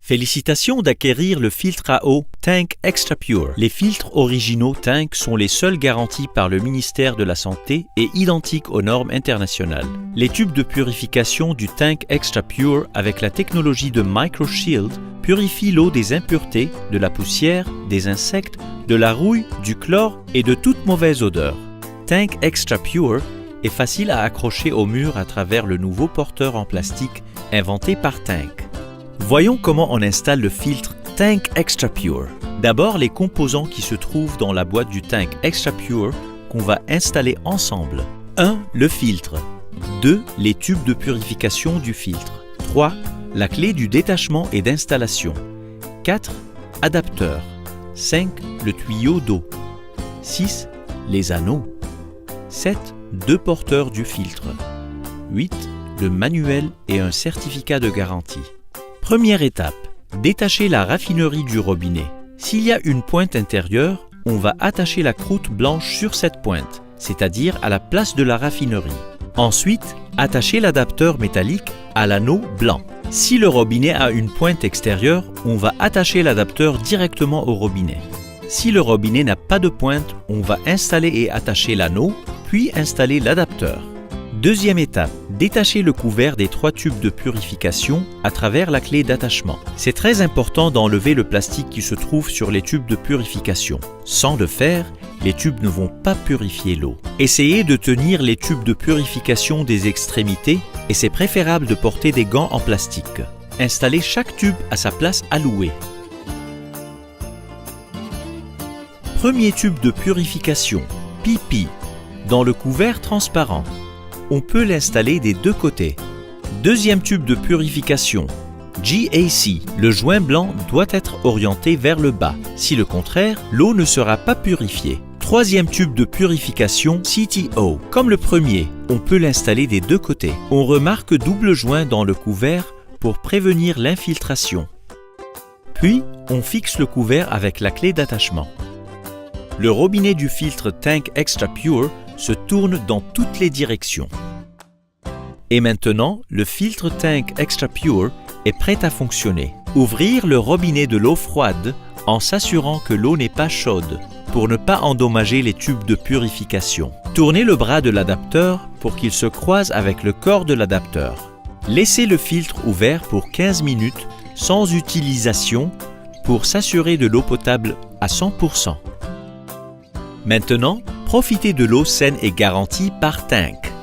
Félicitations d'acquérir le filtre à eau Tank Extra Pure. Les filtres originaux Tank sont les seuls garantis par le ministère de la Santé et identiques aux normes internationales. Les tubes de purification du Tank Extra Pure avec la technologie de MicroShield purifient l'eau des impuretés, de la poussière, des insectes, de la rouille, du chlore et de toute mauvaise odeur. Tank Extra Pure est facile à accrocher au mur à travers le nouveau porteur en plastique inventé par Tank. Voyons comment on installe le filtre Tank Extra Pure. D'abord, les composants qui se trouvent dans la boîte du Tank Extra Pure qu'on va installer ensemble. 1. Le filtre. 2. Les tubes de purification du filtre. 3. La clé du détachement et d'installation. 4. Adapteur. 5. Le tuyau d'eau. 6. Les anneaux. 7. 2 porteurs du filtre. 8. Le manuel et un certificat de garantie. Première étape, détacher la raffinerie du robinet. S'il y a une pointe intérieure, on va attacher la croûte blanche sur cette pointe, c'est-à-dire à la place de la raffinerie. Ensuite, attacher l'adapteur métallique à l'anneau blanc. Si le robinet a une pointe extérieure, on va attacher l'adapteur directement au robinet. Si le robinet n'a pas de pointe, on va installer et attacher l'anneau, puis installer l'adapteur. Deuxième étape, détacher le couvert des 3 tubes de purification à travers la clé d'attachement. C'est très important d'enlever le plastique qui se trouve sur les tubes de purification. Sans le faire, les tubes ne vont pas purifier l'eau. Essayez de tenir les tubes de purification des extrémités et c'est préférable de porter des gants en plastique. Installez chaque tube à sa place allouée. Premier tube de purification, PP, dans le couvert transparent. On peut l'installer des deux côtés. Deuxième tube de purification, GAC. Le joint blanc doit être orienté vers le bas. Si le contraire, l'eau ne sera pas purifiée. Troisième tube de purification, CTO. Comme le premier, on peut l'installer des deux côtés. On remarque double joint dans le couvert pour prévenir l'infiltration. Puis, on fixe le couvert avec la clé d'attachement. Le robinet du filtre Tank Extra Pure se tourne dans toutes les directions. Et maintenant, le filtre Tank Extra Pure est prêt à fonctionner. Ouvrir le robinet de l'eau froide en s'assurant que l'eau n'est pas chaude pour ne pas endommager les tubes de purification. Tournez le bras de l'adapteur pour qu'il se croise avec le corps de l'adapteur. Laissez le filtre ouvert pour 15 minutes sans utilisation pour s'assurer de l'eau potable à 100%. Maintenant, profitez de l'eau saine et garantie par Tank.